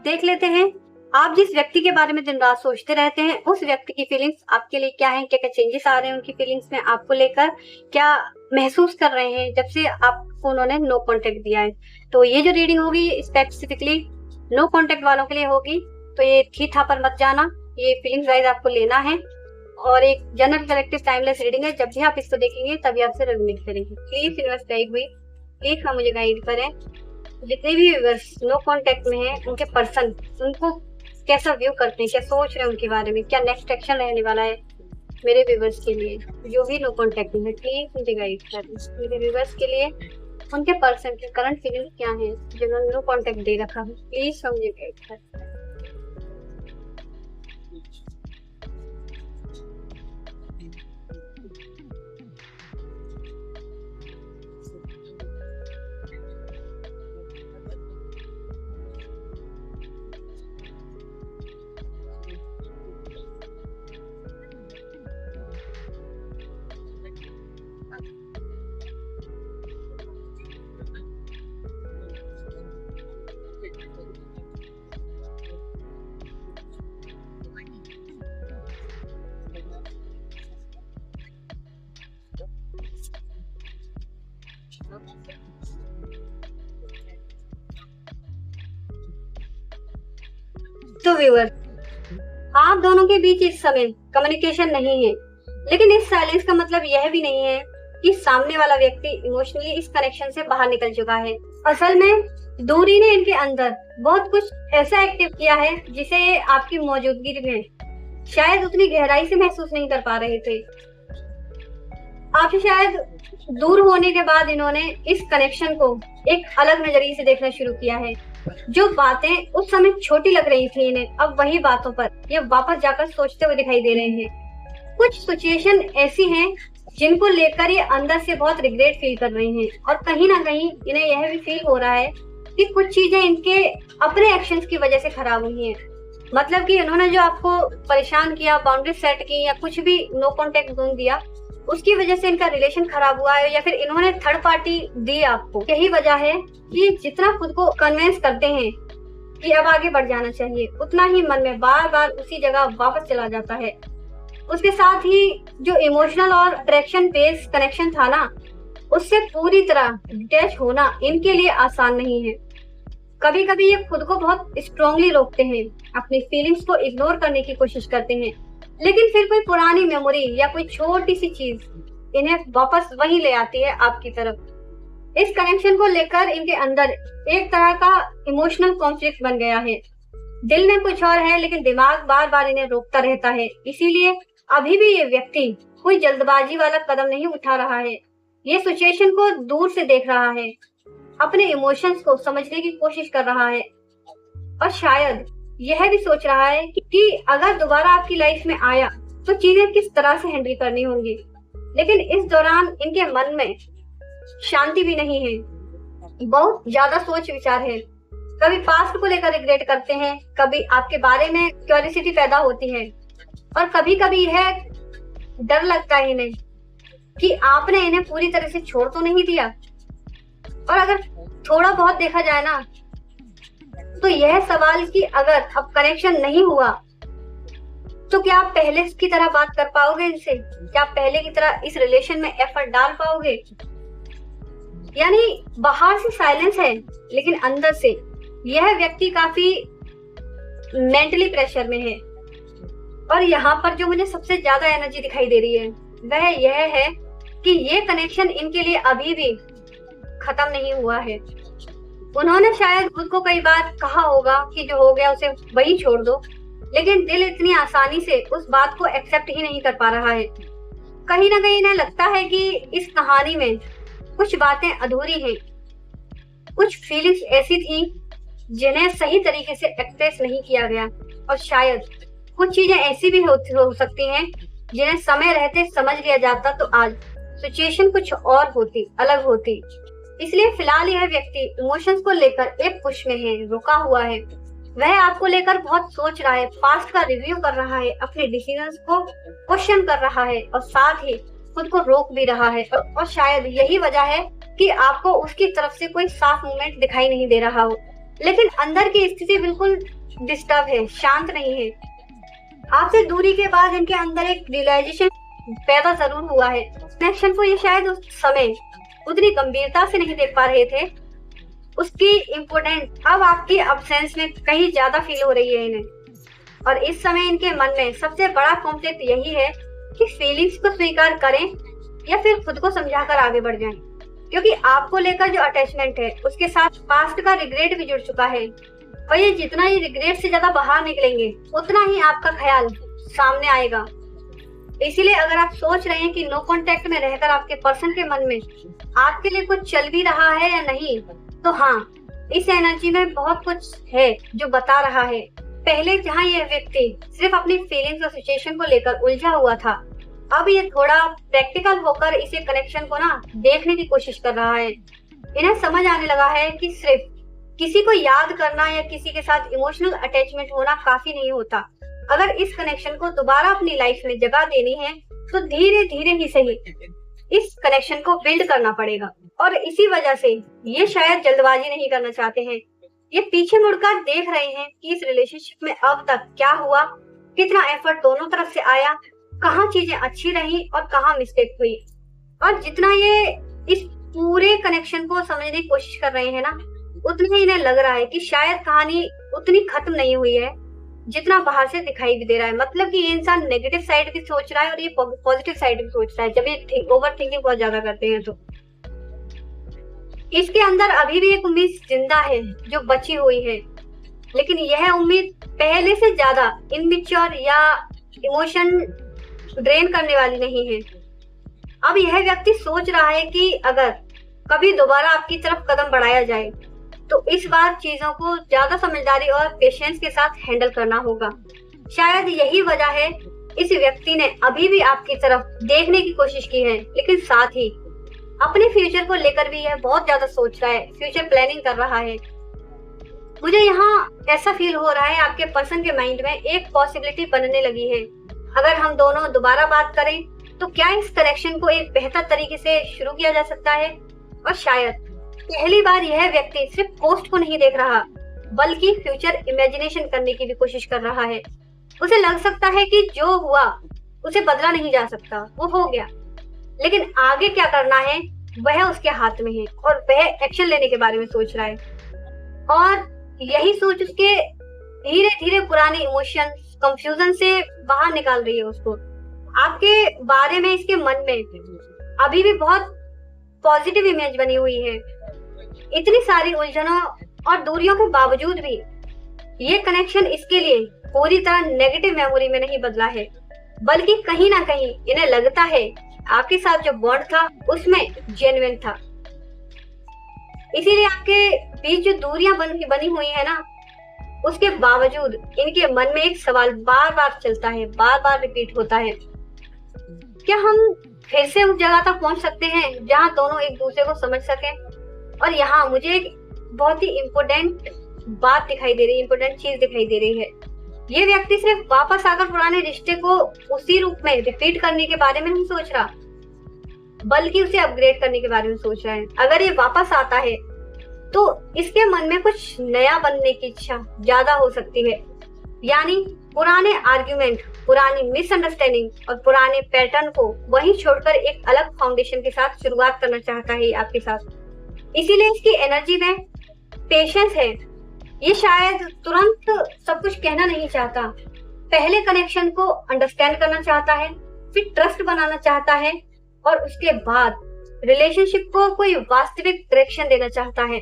देख लेते हैं आप जिस व्यक्ति के बारे में दिन रात सोचते रहते हैं उस व्यक्ति की फीलिंग्स आपके लिए क्या है, क्या क्या चेंजेस आ रहे हैं उनकी फीलिंग्स में, आपको लेकर क्या महसूस कर रहे हैं जब से आपको उन्होंने नो कॉन्टेक्ट दिया है। तो ये जो रीडिंग होगी स्पेसिफिकली नो कॉन्टेक्ट वालों के लिए होगी, तो ये थी था पर मत जाना, ये फीलिंग्स वाइज आपको लेना है और एक जनरल कलेक्टिव टाइमलेस रीडिंग है। जब भी आप इसको देखेंगे तभी आपसे रेजोनेट करेंगे। प्लीज यूनिवर्स गाइड हुई, प्लीज हम मुझे गाइड करें। जितने भी व्यूअर्स नो कांटेक्ट में हैं उनके पर्सन उनको कैसा व्यू करते हैं, क्या सोच रहे हैं उनके बारे में, क्या नेक्स्ट एक्शन रहने वाला है मेरे व्यूअर्स के लिए जो भी नो कांटेक्ट में है, प्लीज मुझे गाइड करें। मेरे व्यूअर्स के लिए उनके पर्सन की करंट फीलिंग क्या है जिन्होंने नो कांटेक्ट दे रखा है, प्लीज मुझे गाइड करें। तो व्यूअर आप दोनों के बीच इस समय कम्युनिकेशन नहीं है, लेकिन इस साइलेंस का मतलब यह भी नहीं है कि सामने वाला व्यक्ति इमोशनली इस कनेक्शन से बाहर निकल चुका है। असल में दूरी ने इनके अंदर बहुत कुछ ऐसा एक्टिव किया है जिसे ये आपकी मौजूदगी में शायद उतनी गहराई से महसूस नहीं कर पा रहे थे। आपसे शायद दूर होने के बाद इन्होंने इस कनेक्शन को एक अलग नजरिए से देखना शुरू किया है। जो बातें उस समय छोटी लग रही थी इन्हें, अब वही बातों पर ये वापस जाकर सोचते हुए दिखाई दे रहे हैं। कुछ सिचुएशन ऐसी हैं जिनको लेकर ये अंदर से बहुत रिग्रेट फील कर रहे हैं और कहीं ना कहीं इन्हें यह भी फील हो रहा है कि कुछ चीजें इनके अपने एक्शंस की वजह से खराब हुई हैं। मतलब कि इन्होंने जो आपको परेशान किया, बाउंड्री सेट की या कुछ भी नो कॉन्टेक्ट जोन दिया, उसकी वजह से इनका रिलेशन खराब हुआ है या फिर इन्होंने थर्ड पार्टी दी आपको। यही वजह है कि जितना खुद को कन्विंस करते हैं कि अब आगे बढ़ जाना चाहिए, उतना ही मन में बार बार उसी जगह वापस चला जाता है। उसके साथ ही जो इमोशनल और अट्रैक्शन बेस्ड कनेक्शन था ना, उससे पूरी तरह डिटैच होना इनके लिए आसान नहीं है। कभी कभी ये खुद को बहुत स्ट्रांगली रोकते हैं, अपनी फीलिंग्स को इग्नोर करने की कोशिश करते हैं, लेकिन फिर कोई पुरानी मेमोरी या कोई छोटी सी चीज इन्हें वापस वही ले आती है आपकी तरफ। इस कनेक्शन को लेकर इनके अंदर एक तरह का इमोशनल कॉन्फ्लिक्ट बन गया है। दिल में कुछ और है लेकिन दिमाग बार बार इन्हें रोकता रहता है। इसीलिए अभी भी ये व्यक्ति कोई जल्दबाजी वाला कदम नहीं उठा रहा है। ये सिचुएशन को दूर से देख रहा है, अपने इमोशंस को समझने की कोशिश कर रहा है और शायद यह भी सोच रहा है कि अगर दोबारा आपकी लाइफ में आया तो चीजें किस तरह से हैंडल करनी होंगी। लेकिन इस दौरान इनके मन में शांति भी नहीं है, बहुत ज्यादा सोच विचार है। कभी पास्ट को लेकर रिग्रेट करते हैं, कभी आपके बारे में क्यूरियोसिटी पैदा होती है और कभी कभी यह डर लगता है इन्हें कि आपने इन्हें पूरी तरह से छोड़ तो नहीं दिया। और अगर थोड़ा बहुत देखा जाए ना, तो यह सवाल कि अगर अब कनेक्शन नहीं हुआ तो क्या आप पहले की तरह बात कर पाओगे इनसे, क्या आप पहले की तरह इस रिलेशन में एफर्ट डाल पाओगे। यानी बाहर से साइलेंस है लेकिन अंदर से यह व्यक्ति काफी मेंटली प्रेशर में है। और यहाँ पर जो मुझे सबसे ज्यादा एनर्जी दिखाई दे रही है वह यह है कि ये कनेक्शन इनके लिए अभी भी खत्म नहीं हुआ है। उन्होंने शायद खुद को कई बार कहा होगा कि जो हो गया उसे वही छोड़ दो, लेकिन दिल इतनी आसानी से उस बात को एक्सेप्ट ही नहीं कर पा रहा है। कहीं ना कहीं इन्हें लगता है कि इस कहानी में कुछ बातें अधूरी हैं, कुछ फीलिंग्स ऐसी थी जिन्हें सही तरीके से एक्सप्रेस नहीं किया गया और शायद कुछ चीजें ऐसी भी हो सकती हैं जिन्हें समय रहते समझ लिया जाता तो आज सिचुएशन कुछ और होती, अलग होती। इसलिए फिलहाल यह व्यक्ति इमोशंस को लेकर एक पुश में है, रुका हुआ है। वह आपको लेकर बहुत सोच रहा है, पास्ट का रिव्यू कर रहा है, अपने डिसीजंस को क्वेश्चन कर रहा है और साथ ही खुद को रोक भी रहा है। और शायद यही वजह है कि आपको उसकी तरफ से कोई साफ मूवमेंट दिखाई नहीं दे रहा हो, लेकिन अंदर की स्थिति बिल्कुल डिस्टर्ब है, शांत नहीं है। आपसे दूरी के बाद इनके अंदर एक रियलाइजेशन पैदा जरूर हुआ है। कनेक्शन को ये शायद उस समय उतनी गंभीरता से नहीं देख पा रहे थे। उसकी इम्पोर्टेंस अब आपकी अब्सेंस में कहीं ज्यादा फील हो रही है इन्हें। और इस समय इनके मन में सबसे बड़ा कॉन्फ्लिक्ट यही है कि फीलिंग्स को स्वीकार करें या फिर खुद को समझाकर आगे बढ़ जाएं। क्योंकि आपको लेकर जो अटैचमेंट है उसके साथ पास्ट का रिग्रेट भी जुड़ चुका है। और ये जितना ही रिग्रेट से ज्यादा बाहर निकलेंगे उतना ही आपका ख्याल सामने आएगा। इसीलिए अगर आप सोच रहे हैं कि नो कांटेक्ट में रहकर आपके पर्सन के मन में आपके लिए कुछ चल भी रहा है या नहीं, तो हाँ, इस एनर्जी में बहुत कुछ है जो बता रहा है। पहले जहाँ यह व्यक्ति सिर्फ अपनी फीलिंग्स और सिचुएशन को लेकर उलझा हुआ था, अब ये थोड़ा प्रैक्टिकल होकर इसे कनेक्शन को ना देखने की कोशिश कर रहा है। इन्हें समझ आने लगा है कि सिर्फ किसी को याद करना या किसी के साथ इमोशनल अटैचमेंट होना काफी नहीं होता। अगर इस कनेक्शन को दोबारा अपनी लाइफ में जगह देनी है तो धीरे धीरे ही सही इस कनेक्शन को बिल्ड करना पड़ेगा। और इसी वजह से ये शायद जल्दबाजी नहीं करना चाहते हैं। ये पीछे मुड़कर देख रहे हैं कि इस रिलेशनशिप में अब तक क्या हुआ, कितना एफर्ट दोनों तरफ से आया, कहाँ चीजें अच्छी रही और कहाँ मिस्टेक हुई। और जितना ये इस पूरे कनेक्शन को समझने की कोशिश कर रहे हैं ना, उतना ही इन्हें लग रहा है कि शायद कहानी उतनी खत्म नहीं हुई है जितना बाहर से दिखाई भी दे रहा है। मतलब कि ये इंसान नेगेटिव साइड भी सोच रहा है और ये पॉजिटिव साइड भी सोच रहा है। जब ये ओवर थिंकिंग बहुत ज्यादा करते हैं तो इसके अंदर अभी भी एक उम्मीद जिंदा है जो बची हुई है, लेकिन यह उम्मीद पहले से ज्यादा इनमेच्योर या इमोशन ड्रेन करने वाली नहीं है। अब यह व्यक्ति सोच रहा है कि अगर कभी दोबारा आपकी तरफ कदम बढ़ाया जाए तो इस बार चीजों को ज्यादा समझदारी और पेशेंस के साथ हैंडल करना होगा। शायद यही वजह है इस व्यक्ति ने अभी भी आपकी तरफ देखने की कोशिश की है, लेकिन साथ ही अपने फ्यूचर को लेकर भी यह बहुत ज्यादा सोच रहा है, फ्यूचर प्लानिंग कर रहा है। मुझे यहाँ ऐसा फील हो रहा है आपके पर्सन के माइंड में एक पॉसिबिलिटी बनने लगी है। अगर हम दोनों दोबारा बात करें तो क्या इस कनेक्शन को एक बेहतर तरीके से शुरू किया जा सकता है। और शायद पहली बार यह व्यक्ति सिर्फ पोस्ट को नहीं देख रहा बल्कि फ्यूचर इमेजिनेशन करने की भी कोशिश कर रहा है। उसे लग सकता है कि जो हुआ उसे बदला नहीं जा सकता, वो हो गया, लेकिन आगे क्या करना है वह उसके हाथ में है और वह एक्शन लेने के बारे में सोच रहा है। और यही सोच उसके धीरे धीरे पुराने इमोशन कंफ्यूजन से बाहर निकाल रही है उसको। आपके बारे में इसके मन में अभी भी बहुत पॉजिटिव इमेज बनी हुई है। इतनी सारी उलझनों और दूरियों के बावजूद भी ये कनेक्शन इसके लिए पूरी तरह नेगेटिव मेमोरी में नहीं बदला है, बल्कि कहीं ना कहीं इन्हें लगता है आपके साथ जो बॉन्ड था उसमें जेन्युइन था। इसीलिए आपके बीच जो दूरियां बनी हुई है ना, उसके बावजूद इनके मन में एक सवाल बार बार चलता है, बार बार रिपीट होता है, क्या हम फिर से उस जगह तक पहुंच सकते हैं जहां दोनों एक दूसरे को समझ सकें। और यहाँ मुझे एक बहुत ही इम्पोर्टेंट बात दिखाई दे रही है, इम्पोर्टेंट चीज दिखाई दे रही है। ये व्यक्ति सिर्फ वापस आकर पुराने रिश्ते को उसी रूप में रिपीट करने के बारे में नहीं सोच रहा, बल्कि उसे अपग्रेड करने के बारे में सोच रहा है। अगर ये वापस आता है तो इसके मन में कुछ नया बनने की इच्छा ज्यादा हो सकती है। यानी पुराने आर्ग्यूमेंट, पुरानी मिसअंडरस्टैंडिंग और पुराने पैटर्न को वहीं छोड़कर एक अलग फाउंडेशन के साथ शुरुआत करना चाहता है आपके साथ। इसीलिए इसकी एनर्जी में पेशेंस है। ये शायद तुरंत सब कुछ कहना नहीं चाहता, पहले कनेक्शन को अंडरस्टैंड करना चाहता है, फिर ट्रस्ट बनाना चाहता है और उसके बाद रिलेशनशिप को कोई वास्तविक डायरेक्शन देना चाहता है।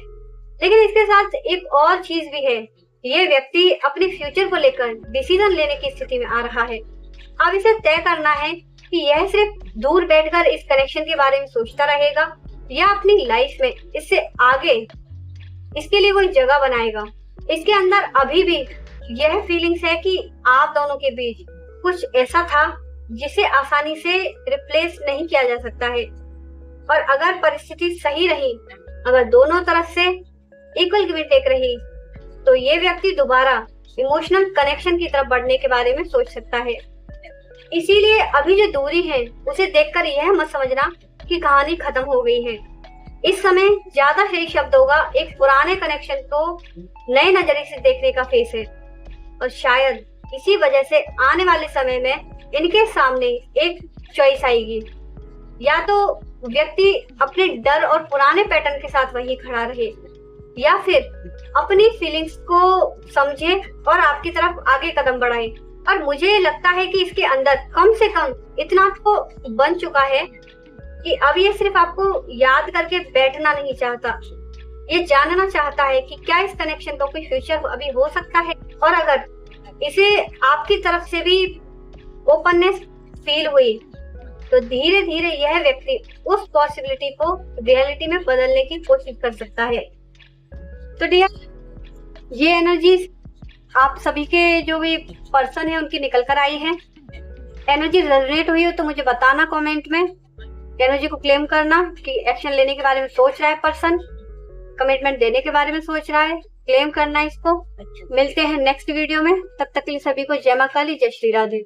लेकिन इसके साथ एक और चीज भी है, ये व्यक्ति अपने फ्यूचर को लेकर डिसीजन लेने की स्थिति में आ रहा है। अब इसे तय करना है कि यह सिर्फ दूर बैठकर इस कनेक्शन के बारे में सोचता रहेगा या अपनी लाइफ में इससे आगे इसके लिए कोई जगह बनाएगा। इसके अंदर अभी भी यह फीलिंग्स है कि आप दोनों के बीच कुछ ऐसा था जिसे आसानी से रिप्लेस नहीं किया जा सकता है। और अगर परिस्थिति सही रही, अगर दोनों तरफ से इक्वल गिव एंड टेक रही, तो ये व्यक्ति दोबारा इमोशनल कनेक्शन की तरफ बढ़ने के बारे में सोच सकता है। इसीलिए अभी जो दूरी है उसे देखकर यह मत समझना कि कहानी खत्म हो गई है। इस समय ज्यादा सही शब्द होगा एक पुराने कनेक्शन को नए नजरिए से देखने का फेस है। और शायद इसी वजह से आने वाले समय में इनके सामने एक चॉइस आएगी, या तो व्यक्ति अपने डर और पुराने पैटर्न के साथ वहीं खड़ा रहे, या फिर अपनी फीलिंग्स को समझे और आपकी तरफ आगे कदम बढ़ाए। और मुझे लगता है कि इसके अंदर कम से कम इतना तो बन चुका है कि अब ये सिर्फ आपको याद करके बैठना नहीं चाहता, ये जानना चाहता है कि क्या इस कनेक्शन का कोई फ्यूचर अभी हो सकता है। और अगर इसे आपकी तरफ से भी ओपननेस फील हुई तो धीरे धीरे यह व्यक्ति उस पॉसिबिलिटी को रियलिटी में बदलने की कोशिश कर सकता है। तो डियर, ये एनर्जीज आप सभी के जो भी पर्सन है उनकी निकल कर आई है। एनर्जी रेजोनेट हुई हो तो मुझे बताना कमेंट में। एनर्जी को क्लेम करना कि एक्शन लेने के बारे में सोच रहा है पर्सन, कमिटमेंट देने के बारे में सोच रहा है, क्लेम करना इसको। मिलते हैं नेक्स्ट वीडियो में, तब तक के लिए सभी को जय मां काली, जय श्री राधे।